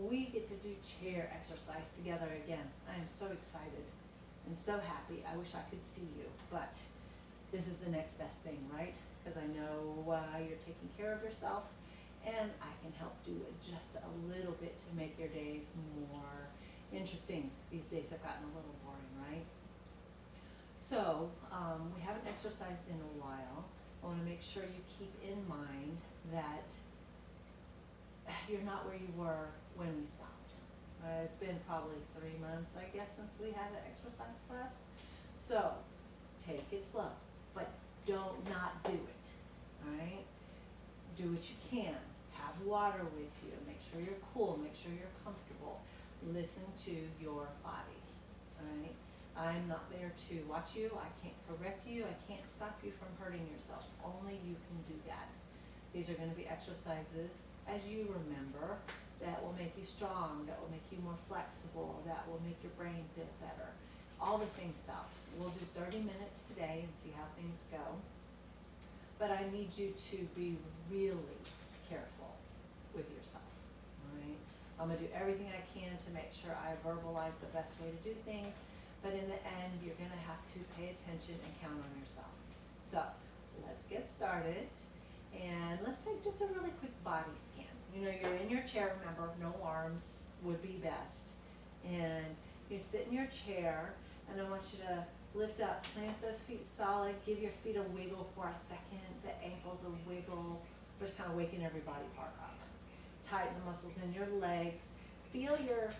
we get to do chair exercise together again. I am so excited and so happy. I wish I could see you, but this is the next best thing, right? Because I know you're taking care of yourself, and I can help do it just a little bit to make your days more interesting. These days have gotten a little boring, right? So we haven't exercised in a while. I want to make sure you keep in mind that you're not where you were when we stopped. It's been probably 3 months, I guess, since we had an exercise class. So take it slow, but don't not do it, all right? Do what you can. Have water with you. Make sure you're cool. Make sure you're comfortable. Listen to your body, all right? I'm not there to watch you. I can't correct you. I can't stop you from hurting yourself. Only you can do that. These are going to be exercises, as you remember, that will make you strong, that will make you more flexible, that will make your brain feel better. All the same stuff. We'll do 30 minutes today and see how things go. But I need you to be really careful with yourself, all right? I'm going to do everything I can to make sure I verbalize the best way to do things, but in the end, you're going to have to pay attention and count on yourself. So let's get started, and let's take just a really quick body scan. You know, you're in your chair, remember, no arms would be best. And you sit in your chair, and I want you to lift up, plant those feet solid, give your feet a wiggle for a second, the ankles a wiggle, just kind of waking every body part up. Tighten the muscles in your legs. Feel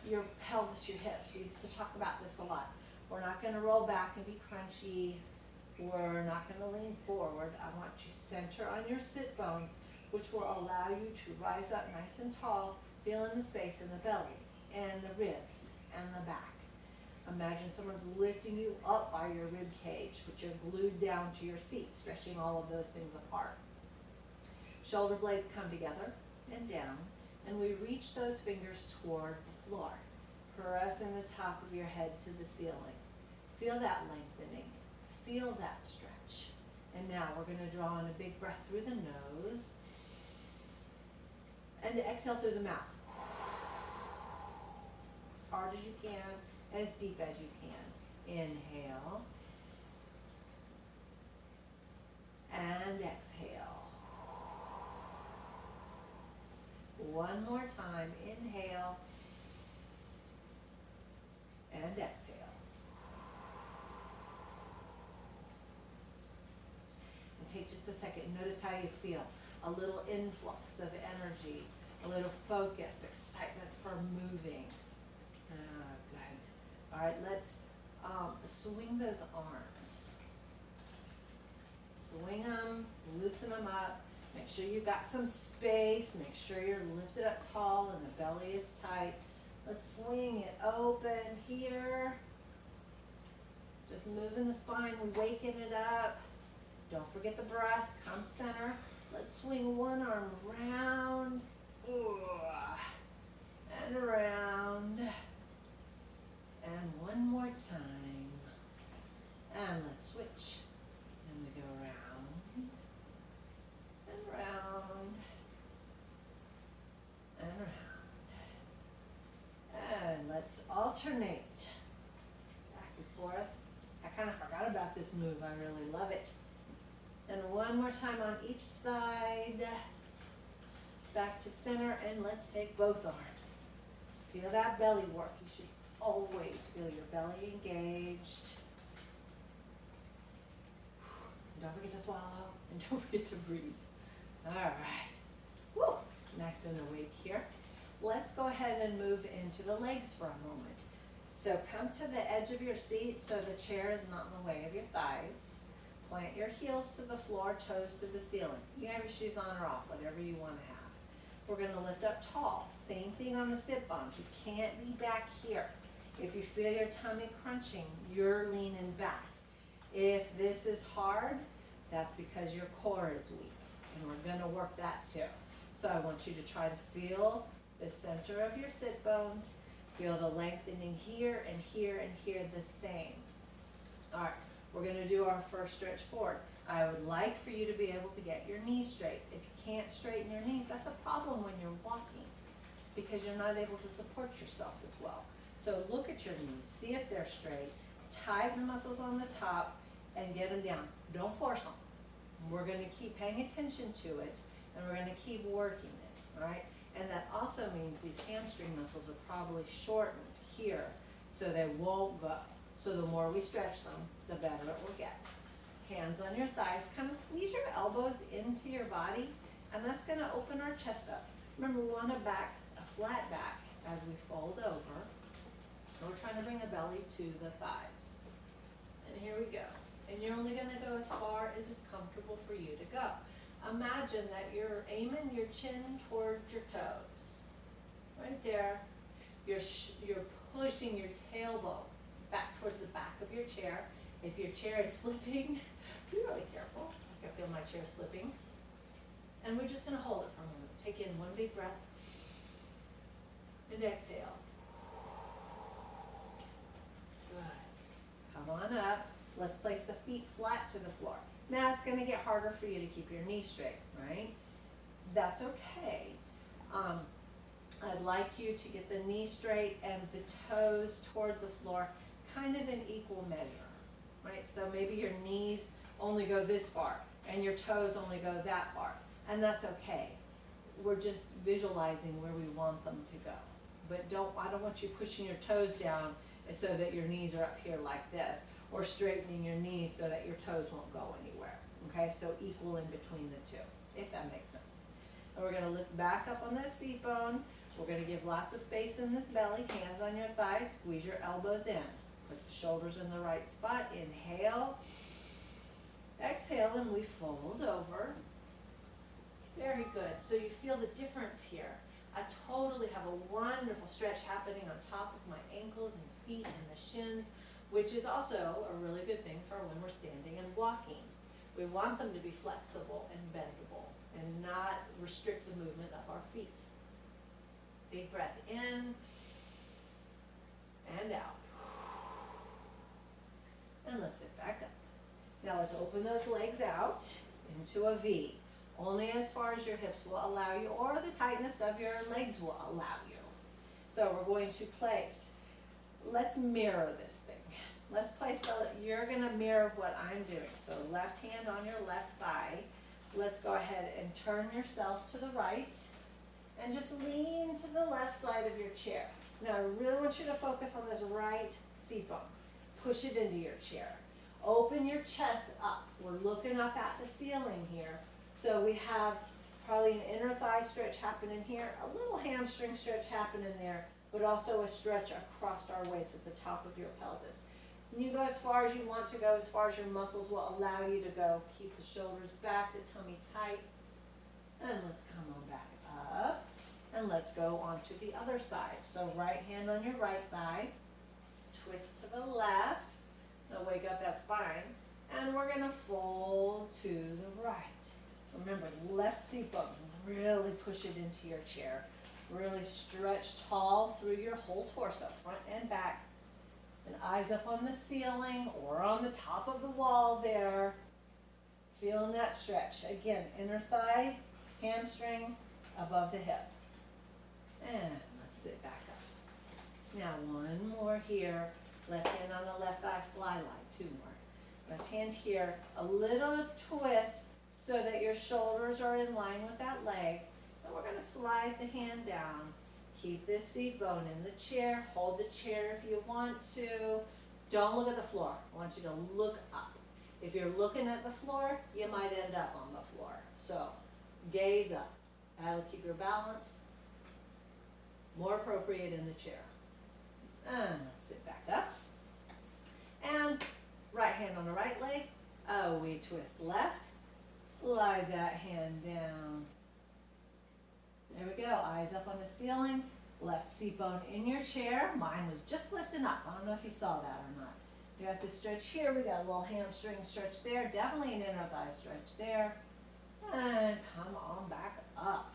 your pelvis, your hips. We used to talk about this a lot. We're not going to roll back and be crunchy. We're not going to lean forward. I want you center on your sit bones, which will allow you to rise up nice and tall, feeling the space in the belly and the ribs and the back. Imagine someone's lifting you up by your rib cage, but you're glued down to your seat, stretching all of those things apart. Shoulder blades come together and down, and we reach those fingers toward the floor, pressing the top of your head to the ceiling. Feel that lengthening. Feel that stretch. And now we're going to draw in a big breath through the nose and exhale through the mouth. As hard as you can, as deep as you can. Inhale and exhale. One more time. Inhale and exhale. And take just a second. Notice how you feel. A little influx of energy, a little focus, excitement for moving. Good. All right, let's swing those arms. Swing them, loosen them up. Make sure you've got some space. Make sure you're lifted up tall and the belly is tight. Let's swing it open here. Just moving the spine, waking it up. Don't forget the breath. Come center. Let's swing one arm round and around. And one more time. And let's switch. And we go around and round and round. And let's alternate back and forth. I kind of forgot about this move. I really love it. And one more time on each side. Back to center, and let's take both arms. Feel that belly work. You should always feel your belly engaged. And don't forget to swallow, and don't forget to breathe. All right. Woo. Nice and awake here. Let's go ahead and move into the legs for a moment. So come to the edge of your seat so the chair is not in the way of your thighs. Plant your heels to the floor, toes to the ceiling. You can have your shoes on or off, whatever you want to have. We're going to lift up tall. Same thing on the sit bones. You can't be back here. If you feel your tummy crunching, you're leaning back. If this is hard, that's because your core is weak. And we're going to work that too. So I want you to try to feel the center of your sit bones. Feel the lengthening here and here and here the same. All right. We're going to do our first stretch forward. I would like for you to be able to get your knees straight. If you can't straighten your knees, that's a problem when you're walking. because you're not able to support yourself as well. So look at your knees, see if they're straight, tighten the muscles on the top and get them down. Don't force them. We're gonna keep paying attention to it and we're gonna keep working it, all right? And that also means these hamstring muscles are probably shortened here so they won't go. So the more we stretch them, the better it will get. Hands on your thighs, kind of squeeze your elbows into your body, and that's gonna open our chest up. Remember, we want a flat back as we fold over. And we're trying to bring the belly to the thighs. And here we go. And you're only gonna go as far as it's comfortable for you to go. Imagine that you're aiming your chin toward your toes. Right there. You're pushing your tailbone back towards the back of your chair. If your chair is slipping, be really careful. I can feel my chair slipping. And we're just gonna hold it for a moment. Take in one big breath. And exhale. Good. Come on up. Let's place the feet flat to the floor. Now it's gonna get harder for you to keep your knees straight, right? That's okay. I'd like you to get the knees straight and the toes toward the floor, kind of in equal measure, right? So maybe your knees only go this far and your toes only go that far, and that's okay. We're just visualizing where we want them to go. But I don't want you pushing your toes down so that your knees are up here like this, or straightening your knees so that your toes won't go anywhere, okay? So equal in between the two, if that makes sense. And we're gonna lift back up on that seat bone. We're gonna give lots of space in this belly, hands on your thighs, squeeze your elbows in. Put the shoulders in the right spot, inhale. Exhale, and we fold over. Very good, so you feel the difference here. I totally have a wonderful stretch happening on top of my ankles and feet and the shins, which is also a really good thing for when we're standing and walking. We want them to be flexible and bendable and not restrict the movement of our feet. Big breath in and out. And let's sit back up. Now let's open those legs out into a V. Only as far as your hips will allow you, or the tightness of your legs will allow you. So we're going to place, let's mirror this thing. Let's place you're gonna mirror what I'm doing. So left hand on your left thigh. Let's go ahead and turn yourself to the right and just lean to the left side of your chair. Now I really want you to focus on this right seat bone. Push it into your chair. Open your chest up. We're looking up at the ceiling here. So we have probably an inner thigh stretch happening here, a little hamstring stretch happening there, but also a stretch across our waist at the top of your pelvis. And you go as far as you want to go, as far as your muscles will allow you to go. Keep the shoulders back, the tummy tight. And let's come on back up. And let's go on to the other side. So right hand on your right thigh. Twist to the left. Now wake up that spine. And we're going to fold to the right. Remember, left seat bone. Really push it into your chair. Really stretch tall through your whole torso, front and back. And eyes up on the ceiling or on the top of the wall there. Feeling that stretch. Again, inner thigh, hamstring, above the hip. And let's sit back up. Now one more here. Left hand on the left thigh, fly line. Two more. Left hand here, a little twist so that your shoulders are in line with that leg. And we're going to slide the hand down. Keep this seat bone in the chair. Hold the chair if you want to. Don't look at the floor. I want you to look up. If you're looking at the floor, you might end up on the floor. So gaze up. That'll keep your balance more appropriate in the chair. And let's sit back up. And right hand on the right leg. We twist left. Slide that hand down. There we go, eyes up on the ceiling, left seat bone in your chair. Mine was just lifting up. I don't know if you saw that or not. We got this stretch here, we got a little hamstring stretch there, definitely an inner thigh stretch there. And come on back up.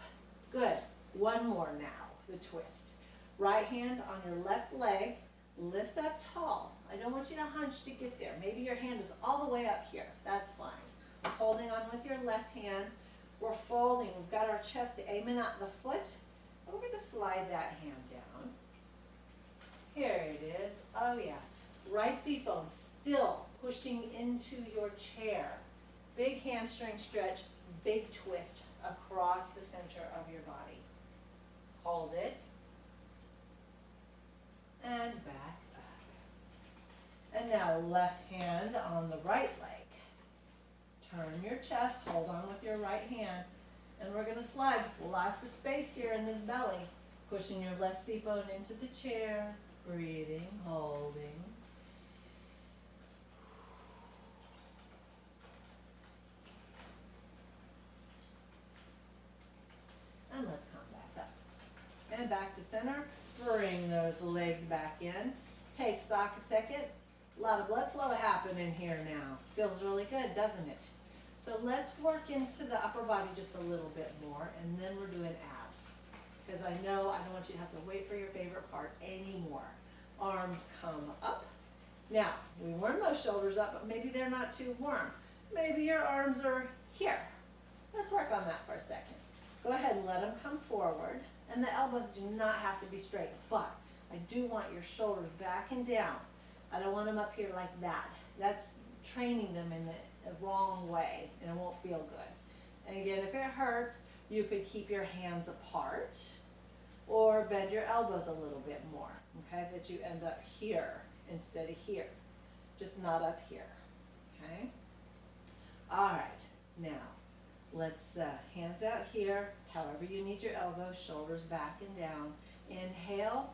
Good, one more now, the twist. Right hand on your left leg, lift up tall. I don't want you to hunch to get there. Maybe your hand is all the way up here, that's fine. Holding on with your left hand. We're folding, we've got our chest aiming at the foot. we're going to slide that hand down. Here it is. Oh yeah. Right seat bone still pushing into your chair. Big hamstring stretch, big twist across the center of your body. Hold it. And back up. And now left hand on the right leg. Turn your chest, hold on with your right hand. And we're going to slide. Lots of space here in this belly. Pushing your left seat bone into the chair. Breathing, holding. And let's come back up. And back to center. Bring those legs back in. Take stock a second. A lot of blood flow happening here now. Feels really good, doesn't it? So let's work into the upper body just a little bit more, and then we're doing abs. Because I know I don't want you to have to wait for your favorite part anymore. Arms come up. Now, we warm those shoulders up, but maybe they're not too warm. Maybe your arms are here. Let's work on that for a second. Go ahead and let them come forward. And the elbows do not have to be straight, but I do want your shoulders back and down. I don't want them up here like that. That's training them in the wrong way, and it won't feel good. And again, if it hurts, you could keep your hands apart or bend your elbows a little bit more, okay, that you end up here instead of here, just not up here, okay? All right, now let's hands out here, however you need your elbows, shoulders back and down. Inhale,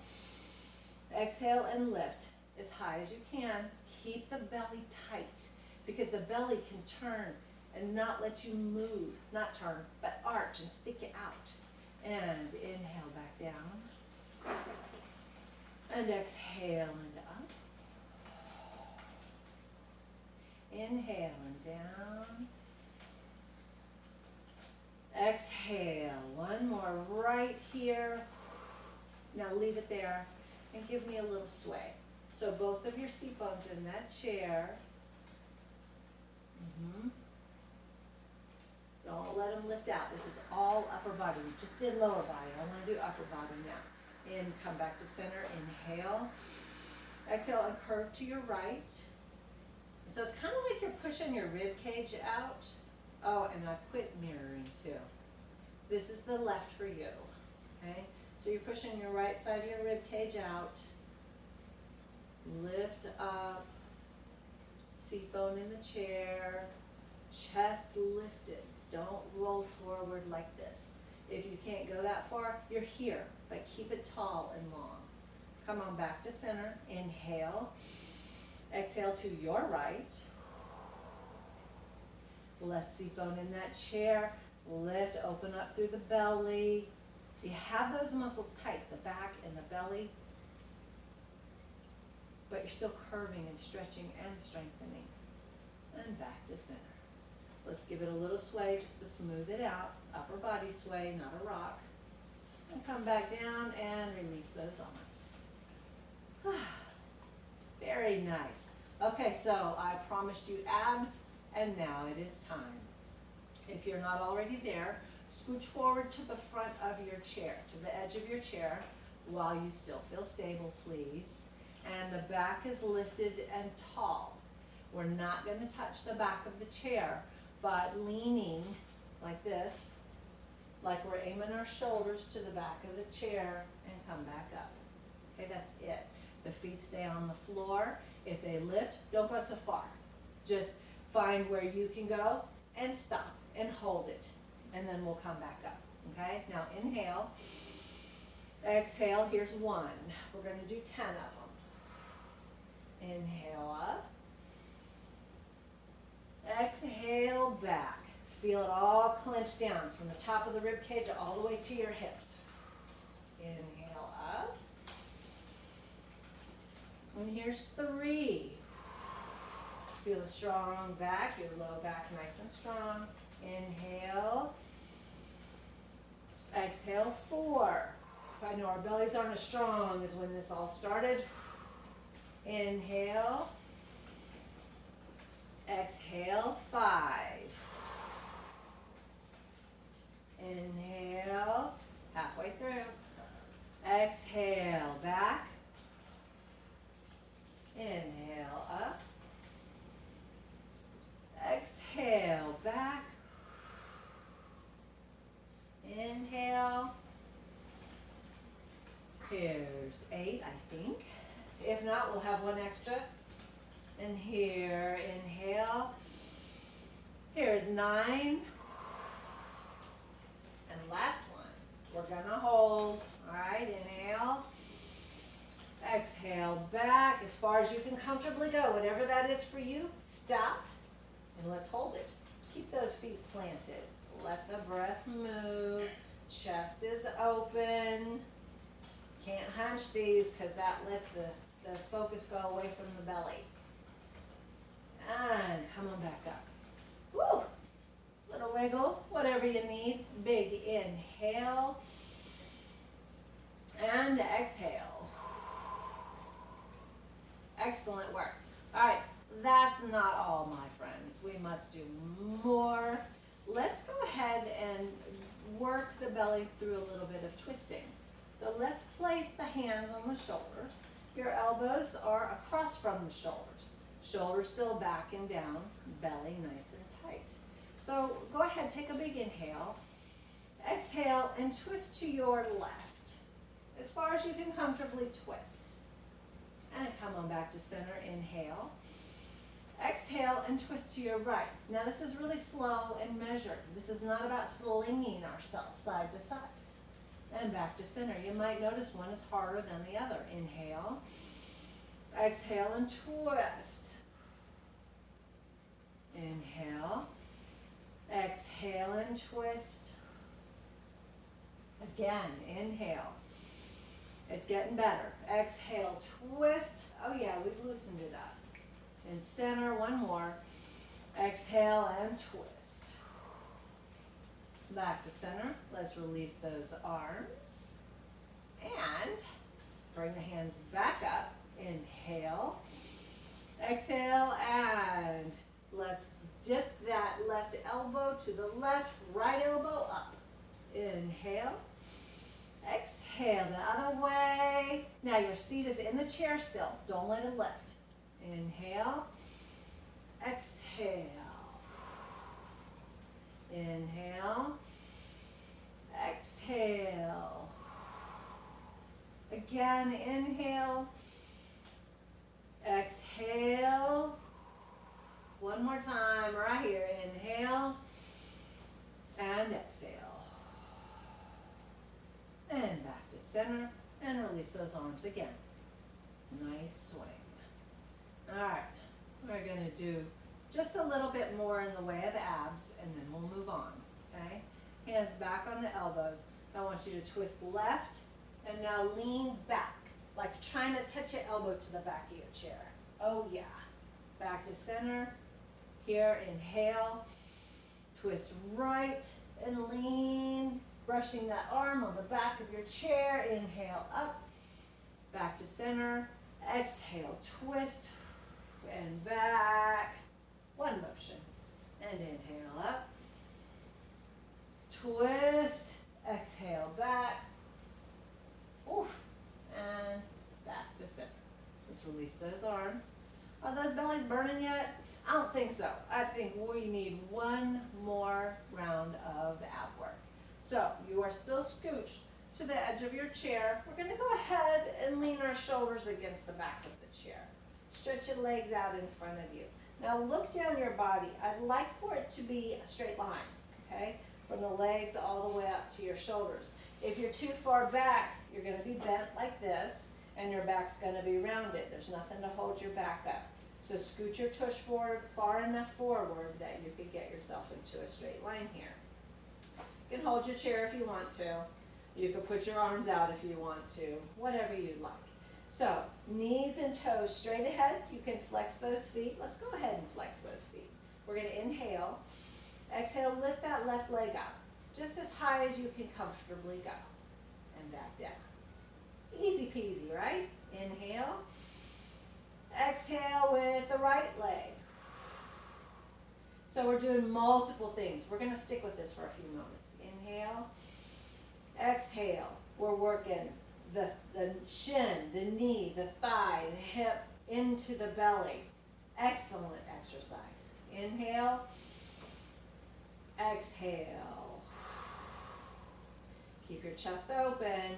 exhale, and lift as high as you can. Keep the belly tight, because the belly can turn and not let you move, not turn, but arch and stick it out. And inhale back down. And exhale and up. Inhale and down. Exhale, one more right here. Now leave it there and give me a little sway. So both of your seat bones in that chair. Don't let them lift out. This is all upper body. We just did lower body. I want to do upper body now. In, come back to center. Inhale. Exhale and curve to your right. So it's kind of like you're pushing your rib cage out. Oh, and I've quit mirroring too. This is the left for you. Okay? So you're pushing your right side of your rib cage out. Lift up. Seat bone in the chair. Chest lifted. Don't roll forward like this. If you can't go that far, you're here, but keep it tall and long. Come on back to center. Inhale. Exhale to your right. Left seat bone in that chair. Lift, open up through the belly. You have those muscles tight, the back and the belly, but you're still curving and stretching and strengthening. And back to center. Let's give it a little sway just to smooth it out. Upper body sway, not a rock. And come back down and release those arms. Very nice. Okay, so I promised you abs, and now it is time. If you're not already there, scooch forward to the front of your chair, to the edge of your chair, while you still feel stable, please. And the back is lifted and tall. We're not going to touch the back of the chair, but leaning like this, like we're aiming our shoulders to the back of the chair, and come back up. Okay, that's it. The feet stay on the floor. If they lift, don't go so far. Just find where you can go and stop and hold it, and then we'll come back up. Okay, now inhale, exhale. Here's one. We're going to do 10 of them. Inhale up. Exhale back. Feel it all clench down from the top of the rib cage all the way to your hips. Inhale up. And here's 3. Feel the strong back, your low back nice and strong. Inhale. Exhale, 4. I know our bellies aren't as strong as when this all started. Inhale. Exhale, 5. Inhale, halfway through. Exhale, back. Inhale, up. Exhale, back. Inhale. Here's 8, I think. If not, we'll have one extra. And here, inhale. Here's 9. And last one. We're gonna hold. All right, inhale. Exhale, back as far as you can comfortably go. Whatever that is for you, stop. And let's hold it. Keep those feet planted. Let the breath move. Chest is open. Can't hunch these because that lets the focus go away from the belly. And come on back up. Woo! Little wiggle, whatever you need. Big inhale. And exhale. Excellent work. All right, that's not all, my friends. We must do more. Let's go ahead and work the belly through a little bit of twisting. So let's place the hands on the shoulders. Your elbows are across from the shoulders. Shoulders still back and down, belly nice and tight. So go ahead, take a big inhale. Exhale and twist to your left. As far as you can comfortably twist. And come on back to center, inhale. Exhale and twist to your right. Now this is really slow and measured. This is not about slinging ourselves side to side. And back to center. You might notice one is harder than the other. Inhale. Exhale and twist. Inhale. Exhale and twist. Again, inhale. It's getting better. Exhale, twist. Oh yeah, we've loosened it up. In center, one more. Exhale and twist. Back to center. Let's release those arms. And bring the hands back up. Inhale. Exhale and let's dip that left elbow to the left, right elbow up. Inhale. Exhale the other way. Now your seat is in the chair still. Don't let it lift. Inhale. Exhale. Inhale. Exhale. Again, inhale. Exhale. One more time, right here. Inhale. And exhale. And back to center. And release those arms again. Nice swing. All right. We're going to do just a little bit more in the way of abs, and then we'll move on, okay? Hands back on the elbows. I want you to twist left, and now lean back, like trying to touch your elbow to the back of your chair. Oh yeah. Back to center. Here, inhale. Twist right and lean, brushing that arm on the back of your chair. Inhale up. Back to center. Exhale, twist, and back. One motion. And inhale up. Twist. Exhale back. Oof. And back to center. Let's release those arms. Are those bellies burning yet? I don't think so. I think we need one more round of ab work. So you are still scooched to the edge of your chair. We're going to go ahead and lean our shoulders against the back of the chair. Stretch your legs out in front of you. Now look down your body. I'd like for it to be a straight line, okay? From the legs all the way up to your shoulders. If you're too far back, you're going to be bent like this, and your back's going to be rounded. There's nothing to hold your back up. So scoot your tush forward far enough forward that you could get yourself into a straight line here. You can hold your chair if you want to. You can put your arms out if you want to, whatever you'd like. So knees and toes straight ahead. You can flex those feet. Let's go ahead and flex those feet. We're going to inhale. Exhale, lift that left leg up, just as high as you can comfortably go. And back down. Easy peasy, right? Inhale. Exhale with the right leg. So we're doing multiple things. We're going to stick with this for a few moments. Inhale. Exhale. We're working the shin, the knee, the thigh, the hip, into the belly. Excellent exercise. Inhale, exhale. Keep your chest open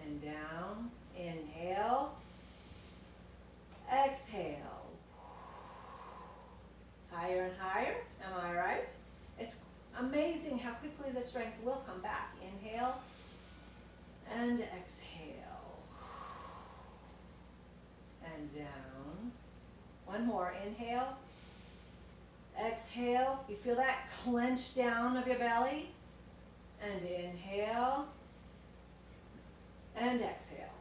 and down. Inhale, exhale. Higher and higher, am I right? It's amazing how quickly the strength will come back. Inhale and exhale. And down. One more, inhale, exhale. You feel that clench down of your belly? And inhale and exhale.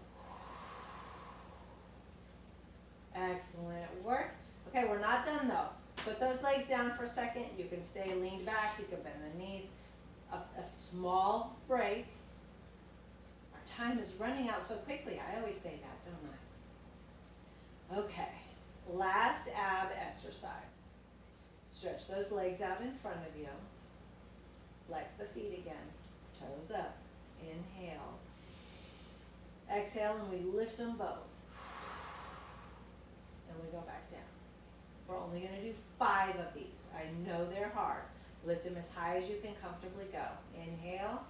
Excellent work. Okay, we're not done though. Put those legs down for a second. You can stay leaned back. You can bend the knees. A small break. Our time is running out so quickly. I always say that, don't I? Okay, last ab exercise. Stretch those legs out in front of you. Flex the feet again. Toes up. Inhale. Exhale, and we lift them both. And we go back down. We're only going to do 5 of these. I know they're hard. Lift them as high as you can comfortably go. Inhale.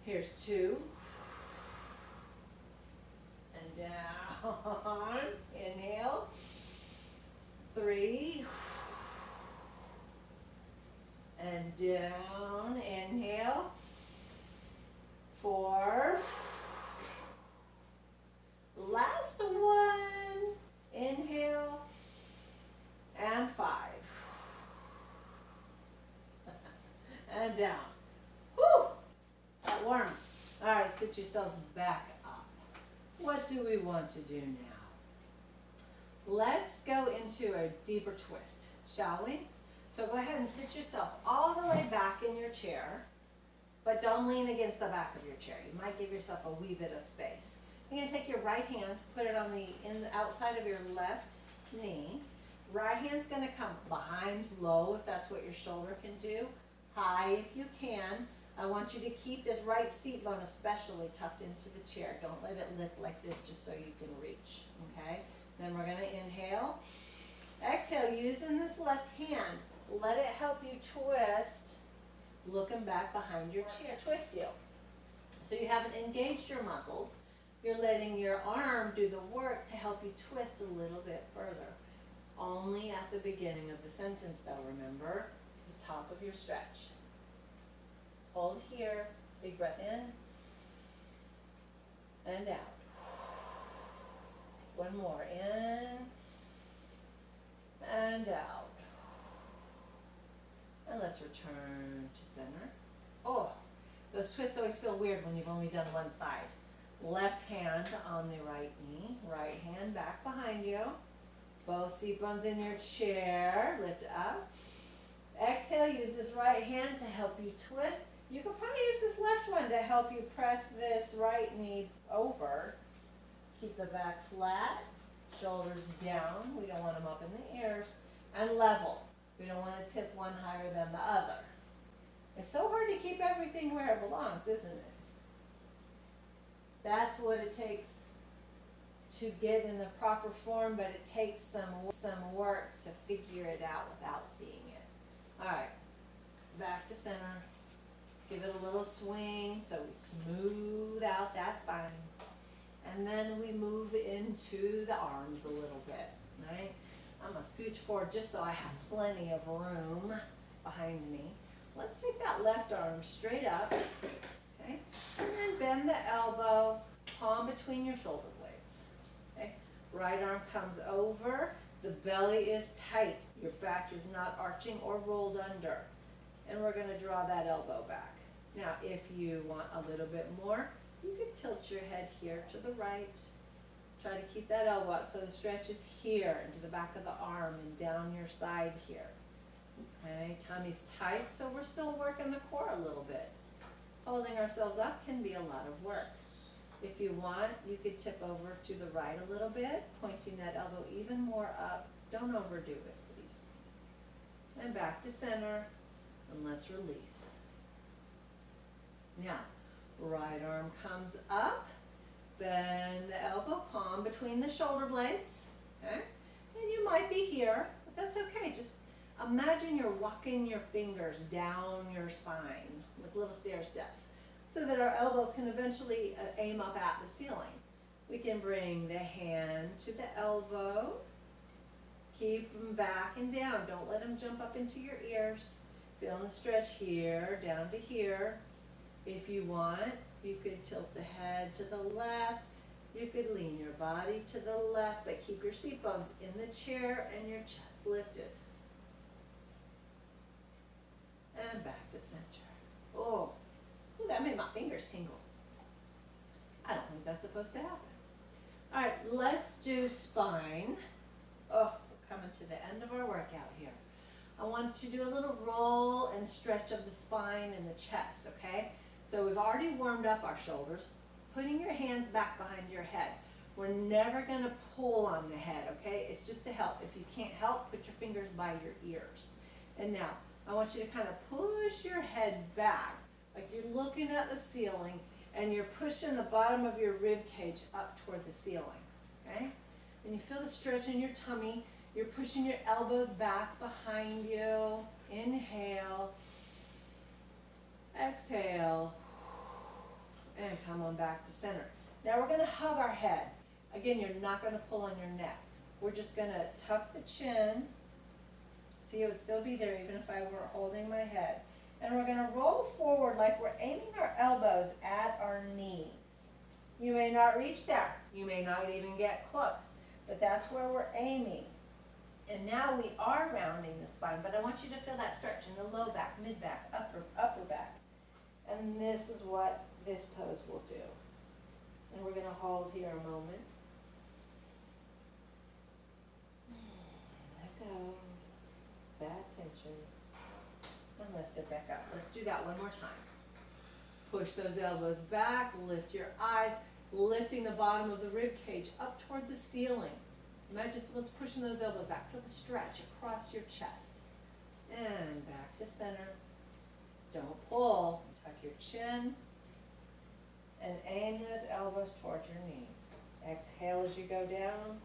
Here's 2. And down. Inhale. 3. And down. Inhale. 4. Last one. Inhale. And 5. And down. Whew! That warm. All right, sit yourselves back up. What do we want to do now? Let's go into a deeper twist, shall we? So go ahead and sit yourself all the way back in your chair, but don't lean against the back of your chair. You might give yourself a wee bit of space. You're going to take your right hand, put it on the outside of your left knee. Right hand's going to come behind low if that's what your shoulder can do. High if you can. I want you to keep this right seat bone especially tucked into the chair. Don't let it lift like this just so you can reach, okay? Then we're going to inhale. Exhale, using this left hand, let it help you twist, looking back behind your chair. Twist you. So you haven't engaged your muscles. You're letting your arm do the work to help you twist a little bit further. Only at the beginning of the sentence though, remember, the top of your stretch. Hold here, big breath in and out. One more, in and out. And let's return to center. Oh, those twists always feel weird when you've only done one side. Left hand on the right knee, right hand back behind you. Both seat bones in your chair, lift up. Exhale, use this right hand to help you twist. You could probably use this left one to help you press this right knee over. Keep the back flat, shoulders down. We don't want them up in the ears. And level. We don't want to tip one higher than the other. It's so hard to keep everything where it belongs, isn't it? That's what it takes to get in the proper form, but it takes some work to figure it out without seeing it. All right, back to center. Give it a little swing so we smooth out that spine. And then we move into the arms a little bit, right? I'm gonna scooch forward just so I have plenty of room behind me. Let's take that left arm straight up, okay? And then bend the elbow, palm between your shoulder blades, okay? Right arm comes over, the belly is tight, your back is not arching or rolled under. And we're gonna draw that elbow back. Now, if you want a little bit more, you could tilt your head here to the right. Try to keep that elbow out so the stretch is here into the back of the arm and down your side here. Okay, tummy's tight, so we're still working the core a little bit. Holding ourselves up can be a lot of work. If you want, you could tip over to the right a little bit, pointing that elbow even more up. Don't overdo it, please. And back to center, and let's release. Now, right arm comes up, Bend the elbow palm between the shoulder blades, okay? And you might be here, but that's okay. Just imagine you're walking your fingers down your spine with little stair steps so that our elbow can eventually aim up at the ceiling. We can bring the hand to the elbow. Keep them back and down. Don't let them jump up into your ears. Feel the stretch here, down to here. If you want, you could tilt the head to the left. You could lean your body to the left, but keep your seat bones in the chair and your chest lifted. And back to center. Oh, ooh, that made my fingers tingle. I don't think that's supposed to happen. All right, let's do spine. Oh, we're coming to the end of our workout here. I want to do a little roll and stretch of the spine and the chest, okay? So we've already warmed up our shoulders. Putting your hands back behind your head. We're never gonna pull on the head, okay? It's just to help. If you can't help, put your fingers by your ears. And now, I want you to kind of push your head back, like you're looking at the ceiling, and you're pushing the bottom of your rib cage up toward the ceiling, okay? And you feel the stretch in your tummy. You're pushing your elbows back behind you. Inhale. Exhale. And come on back to center. Now we're gonna hug our head. Again, you're not gonna pull on your neck. We're just gonna tuck the chin. See, it would still be there even if I were holding my head. And we're gonna roll forward like we're aiming our elbows at our knees. You may not reach there. You may not even get close, but that's where we're aiming. And now we are rounding the spine, but I want you to feel that stretch in the low back, mid back, upper back. And this is what this pose will do. And we're going to hold here a moment. Let go. That tension. And let's sit back up. Let's do that one more time. Push those elbows back, lift your eyes, lifting the bottom of the rib cage up toward the ceiling. Imagine someone's pushing those elbows back. Feel the stretch across your chest. And back to center. Don't pull. Tuck your chin. And aim those elbows towards your knees. Exhale as you go down.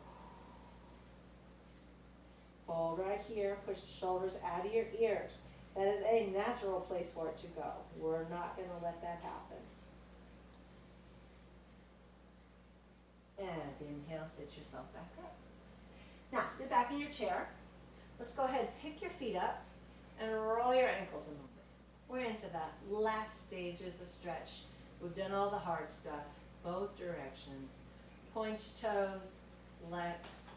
Hold right here. Push the shoulders out of your ears. That is a natural place for it to go. We're not going to let that happen. And inhale, sit yourself back up. Now, sit back in your chair. Let's go ahead and pick your feet up and roll your ankles a moment. We're into the last stages of stretch. We've done all the hard stuff, both directions. Point your toes, flex,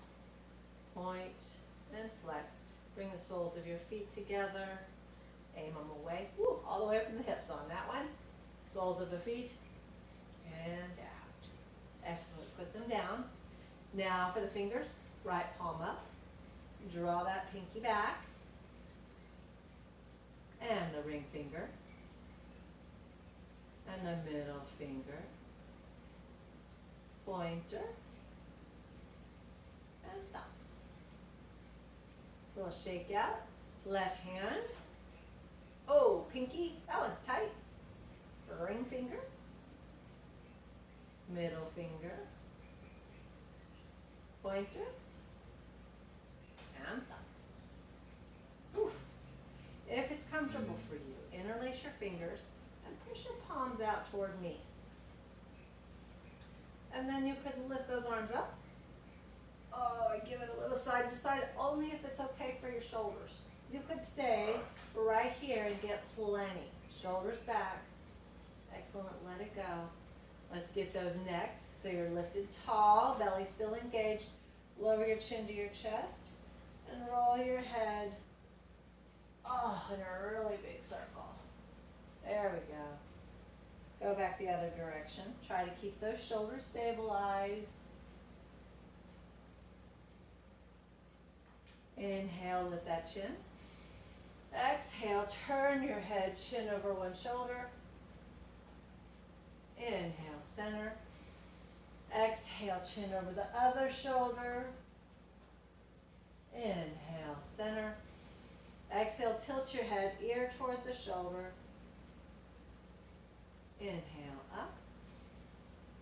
point, and flex. Bring the soles of your feet together. Aim them away. Woo, all the way up in the hips on that one. Soles of the feet, and out. Excellent. Put them down. Now for the fingers, right palm up. Draw that pinky back. And the ring finger. And the middle finger. Pointer. And thumb. Little shake out. Left hand. Oh, pinky. That one's tight. Ring finger. Middle finger. Pointer. And thumb. Oof. If it's comfortable for you, interlace your fingers and push your palms out toward me. And then you could lift those arms up. Oh, and give it a little side to side, only if it's okay for your shoulders. You could stay right here and get plenty. Shoulders back. Excellent, let it go. Let's get those next. So you're lifted tall, belly still engaged. Lower your chin to your chest and roll your head. Oh, in a really big circle. There we go. Go back the other direction. Try to keep those shoulders stabilized. Inhale, lift that chin. Exhale, turn your head, chin over one shoulder. Inhale, center. Exhale, chin over the other shoulder. Inhale, center. Exhale, tilt your head, ear toward the shoulder. Inhale, up.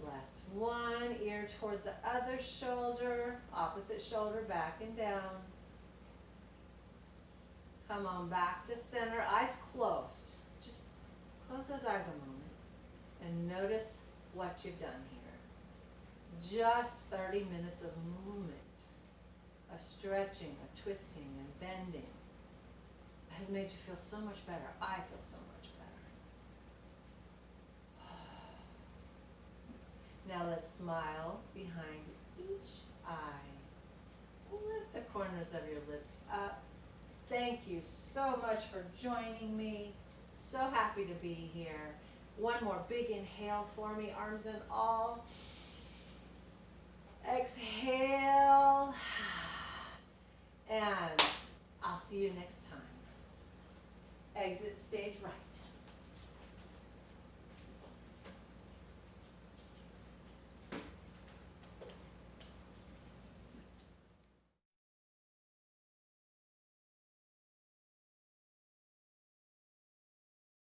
Last one, ear toward the other shoulder, opposite shoulder back and down. Come on back to center, eyes closed. Just close those eyes a moment and notice what you've done here. Just 30 minutes of movement, of stretching, of twisting and bending has made you feel so much better. I feel so much better. Now let's smile behind each eye. Lift the corners of your lips up. Thank you so much for joining me. So happy to be here. One more big inhale for me, arms in all. Exhale. And I'll see you next time. Exit stage right.